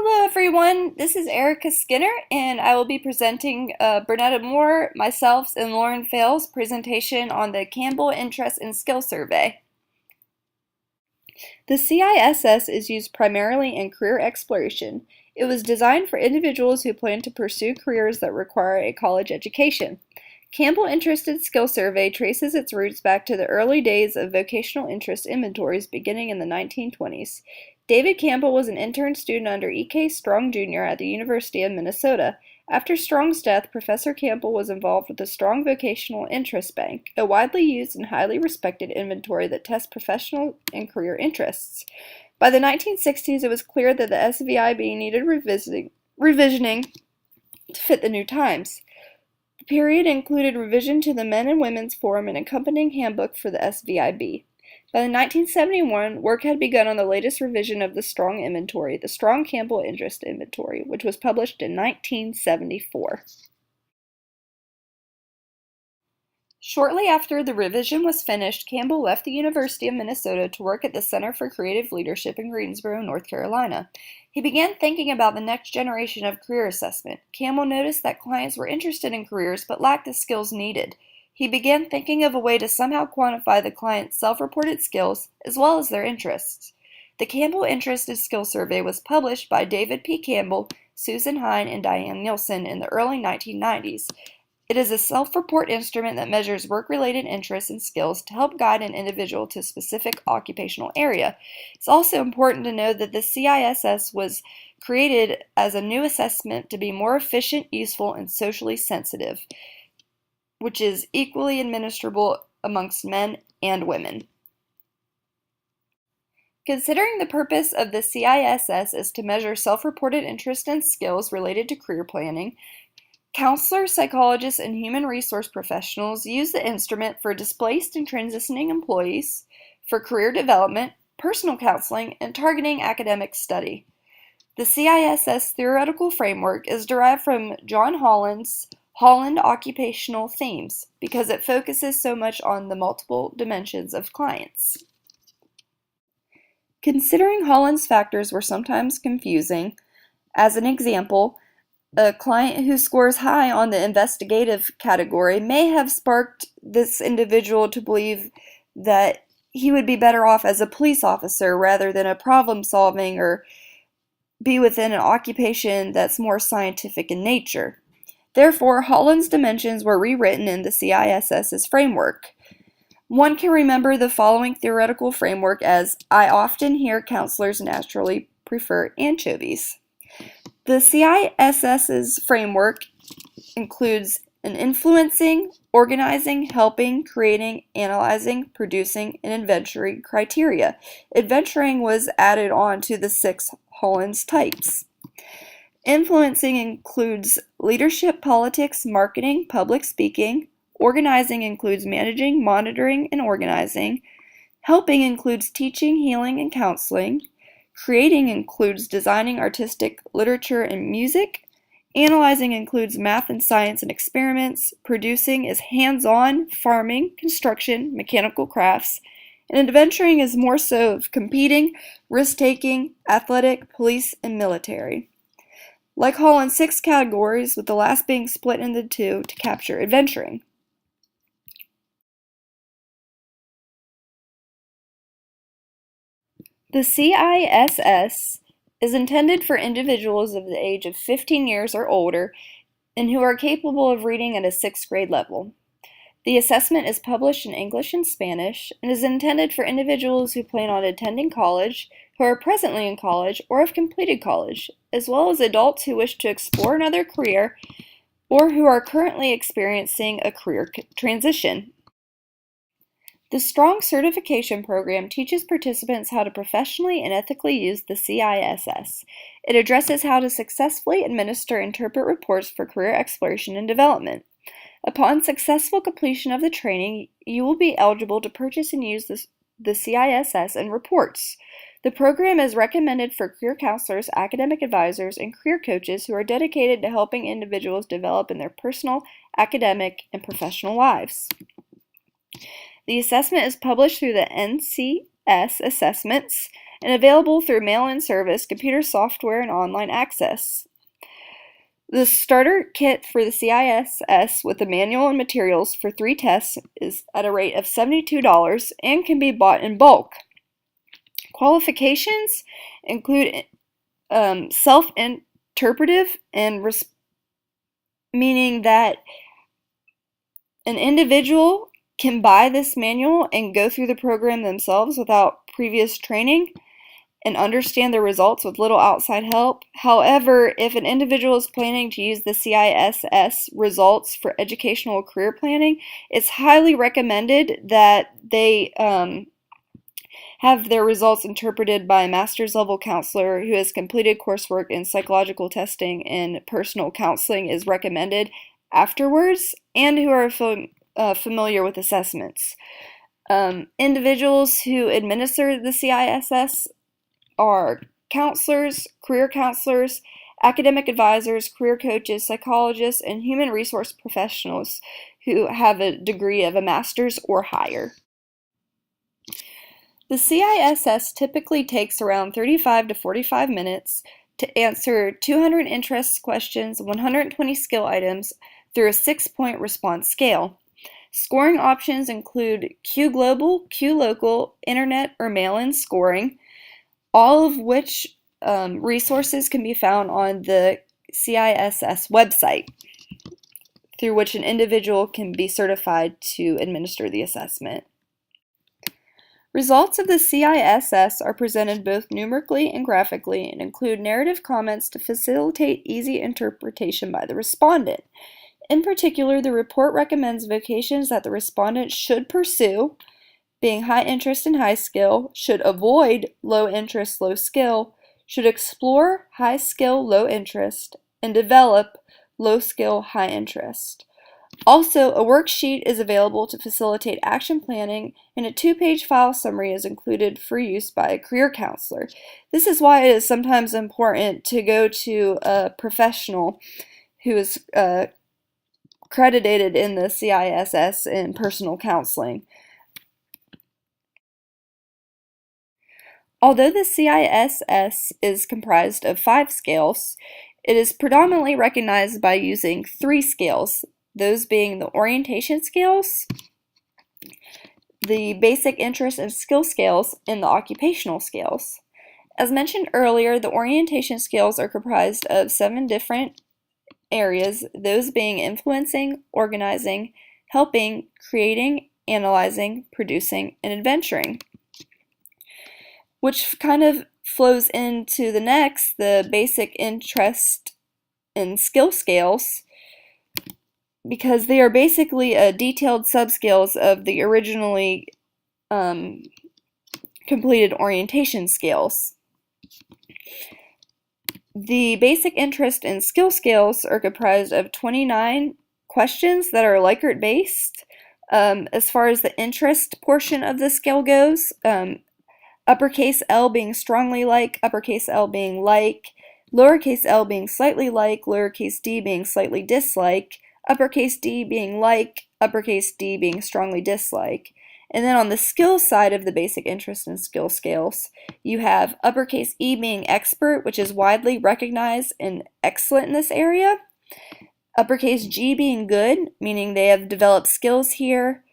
Hello everyone, this is Erica Skinner and I will be presenting Bernetta Moore, myself, and Lauren Fail's presentation on the Campbell Interest and Skill Survey. The CISS is used primarily in career exploration. It was designed for individuals who plan to pursue careers that require a college education. Campbell Interest and Skill Survey traces its roots back to the early days of vocational interest inventories beginning in the 1920s. David Campbell was an intern student under E.K. Strong Jr. at the University of Minnesota. After Strong's death, Professor Campbell was involved with the Strong Vocational Interest Bank, a widely used and highly respected inventory that tests professional and career interests. By the 1960s, it was clear that the SVIB needed revisioning to fit the new times. The period included revision to the Men and Women's Forum and accompanying handbook for the SVIB. By 1971, work had begun on the latest revision of the Strong Inventory, the Strong Campbell Interest Inventory, which was published in 1974. Shortly after the revision was finished, Campbell left the University of Minnesota to work at the Center for Creative Leadership in Greensboro, North Carolina. He began thinking about the next generation of career assessment. Campbell noticed that clients were interested in careers but lacked the skills needed. He began thinking of a way to somehow quantify the client's self-reported skills as well as their interests. The Campbell Interest and Skill Survey was published by David P. Campbell, Susan Hine, and Diane Nielsen in the early 1990s. It is a self-report instrument that measures work-related interests and skills to help guide an individual to a specific occupational area. It's also important to know that the CISS was created as a new assessment to be more efficient, useful, and socially sensitive, which is equally administrable amongst men and women. Considering the purpose of the CISS is to measure self-reported interest and skills related to career planning, counselors, psychologists, and human resource professionals use the instrument for displaced and transitioning employees, for career development, personal counseling, and targeting academic study. The CISS theoretical framework is derived from John Holland's Holland Occupational Themes because it focuses so much on the multiple dimensions of clients. Considering Holland's factors were sometimes confusing, as an example, a client who scores high on the investigative category may have sparked this individual to believe that he would be better off as a police officer rather than a problem-solving or be within an occupation that's more scientific in nature. Therefore, Holland's dimensions were rewritten in the CISS's framework. One can remember the following theoretical framework as, I often hear counselors naturally prefer anchovies. The CISS's framework includes an influencing, organizing, helping, creating, analyzing, producing, and adventuring criteria. Adventuring was added on to the 6 Holland's types. Influencing includes leadership, politics, marketing, public speaking. Organizing includes managing, monitoring, and organizing. Helping includes teaching, healing, and counseling. Creating includes designing artistic literature and music. Analyzing includes math and science and experiments. Producing is hands-on, farming, construction, mechanical crafts. And adventuring is more so of competing, risk-taking, athletic, police, and military. Like Holland's 6 categories, with the last being split into 2 to capture adventuring. The CISS is intended for individuals of the age of 15 years or older and who are capable of reading at a 6th grade level. The assessment is published in English and Spanish and is intended for individuals who plan on attending college, who are presently in college, or have completed college, as well as adults who wish to explore another career or who are currently experiencing a career transition. The Strong Certification Program teaches participants how to professionally and ethically use the CISS. It addresses how to successfully administer and interpret reports for career exploration and development. Upon successful completion of the training, you will be eligible to purchase and use the CISS and reports. The program is recommended for career counselors, academic advisors, and career coaches who are dedicated to helping individuals develop in their personal, academic, and professional lives. The assessment is published through the NCS Assessments and available through mail-in service, computer software, and online access. The starter kit for the CISS with the manual and materials for 3 tests is at a rate of $72 and can be bought in bulk. Qualifications include self-interpretive and meaning that an individual can buy this manual and go through the program themselves without previous training and understand the results with little outside help. However, if an individual is planning to use the CISS results for educational career planning, it's highly recommended that they have their results interpreted by a master's level counselor who has completed coursework in psychological testing and personal counseling is recommended afterwards, and who are familiar with assessments. Individuals who administer the CISS are counselors, career counselors, academic advisors, career coaches, psychologists, and human resource professionals who have a degree of a master's or higher. The CISS typically takes around 35 to 45 minutes to answer 200 interest questions, 120 skill items through a 6-point response scale. Scoring options include Q Global, Q Local, Internet, or mail-in scoring, all of which resources can be found on the CISS website, through which an individual can be certified to administer the assessment. Results of the CISS are presented both numerically and graphically and include narrative comments to facilitate easy interpretation by the respondent. In particular, the report recommends vocations that the respondent should pursue, being high interest and high skill, should avoid low interest, low skill, should explore high skill, low interest, and develop low skill, high interest. Also, a worksheet is available to facilitate action planning, and a 2-page file summary is included for use by a career counselor. This is why it is sometimes important to go to a professional who is credited in the CISS in personal counseling. Although the CISS is comprised of 5 scales, it is predominantly recognized by using 3 scales, those being the orientation scales, the basic interest and skill scales, and the occupational scales. As mentioned earlier, the orientation scales are comprised of 7 different areas, those being influencing, organizing, helping, creating, analyzing, producing, and adventuring, which kind of flows into the next, the basic interest and skill scales, because they are basically detailed subscales of the originally completed orientation scales. The basic interest and skill scales are comprised of 29 questions that are Likert based. As far as the interest portion of the scale goes, uppercase L being strongly like, uppercase L being like, lowercase l being slightly like, lowercase d being slightly dislike, uppercase D being like, uppercase D being strongly dislike. And then on the skill side of the basic interest and skill scales, you have uppercase E being expert, which is widely recognized and excellent in this area. Uppercase G being good, meaning they have developed skills here.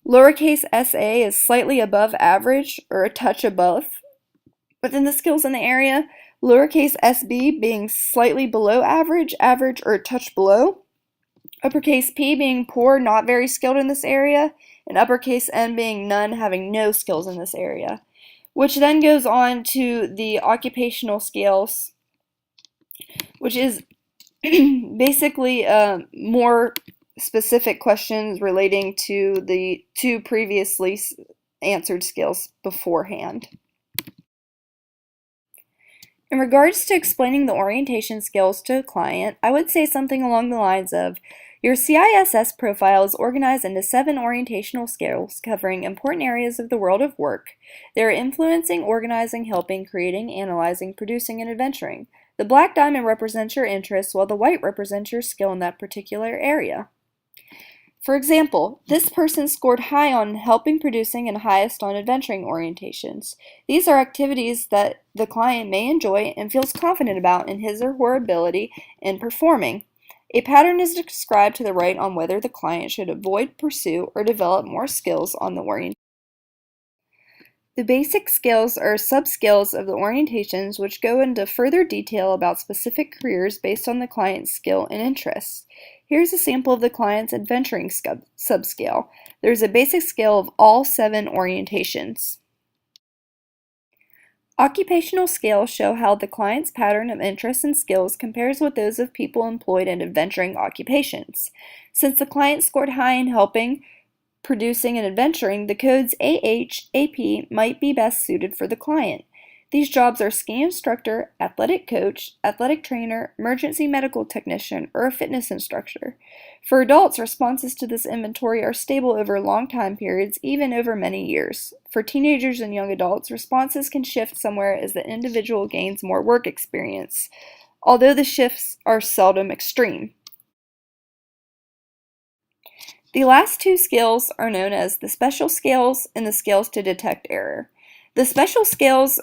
Lowercase SA is slightly above average or a touch above within the skills in the area. Lowercase SB being slightly below average, average, or a touch below. Uppercase P being poor, not very skilled in this area, and uppercase N being none, having no skills in this area. Which then goes on to the occupational scales, which is basically more specific questions relating to the 2 previously answered skills beforehand. In regards to explaining the orientation skills to a client, I would say something along the lines of, your CISS profile is organized into 7 orientational skills covering important areas of the world of work. They are influencing, organizing, helping, creating, analyzing, producing, and adventuring. The black diamond represents your interests, while the white represents your skill in that particular area. For example, this person scored high on helping, producing, and highest on adventuring orientations. These are activities that the client may enjoy and feels confident about in his or her ability in performing. A pattern is described to the right on whether the client should avoid, pursue, or develop more skills on the orientation. The basic skills are sub-skills of the orientations which go into further detail about specific careers based on the client's skill and interests. Here's a sample of the client's adventuring subscale. There's a basic skill of all 7 orientations. Occupational scales show how the client's pattern of interests and skills compares with those of people employed in adventuring occupations. Since the client scored high in helping, producing, and adventuring, the codes AH, AP might be best suited for the client. These jobs are ski instructor, athletic coach, athletic trainer, emergency medical technician, or a fitness instructor. For adults, responses to this inventory are stable over long time periods, even over many years. For teenagers and young adults, responses can shift somewhere as the individual gains more work experience, although the shifts are seldom extreme. The last 2 scales are known as the special scales and the scales to detect error. The special scales,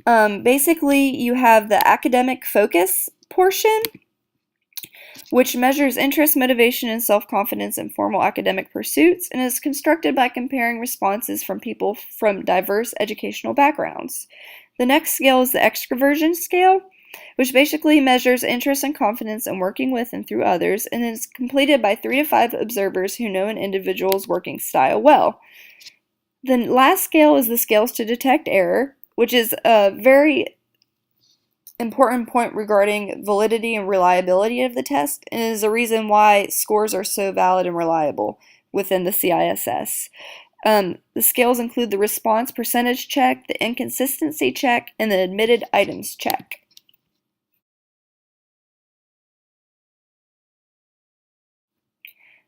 basically you have the academic focus portion, which measures interest, motivation, and self-confidence in formal academic pursuits and is constructed by comparing responses from people from diverse educational backgrounds. The next scale is the extroversion scale, which basically measures interest and confidence in working with and through others, and is completed by 3 to 5 observers who know an individual's working style well. The last scale is the scales to detect error, which is a very important point regarding validity and reliability of the test, and is a reason why scores are so valid and reliable within the CISS. The scales include the response percentage check, the inconsistency check, and the admitted items check.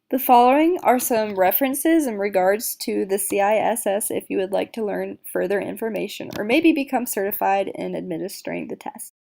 The following are some references in regards to the CISS if you would like to learn further information or maybe become certified in administering the test.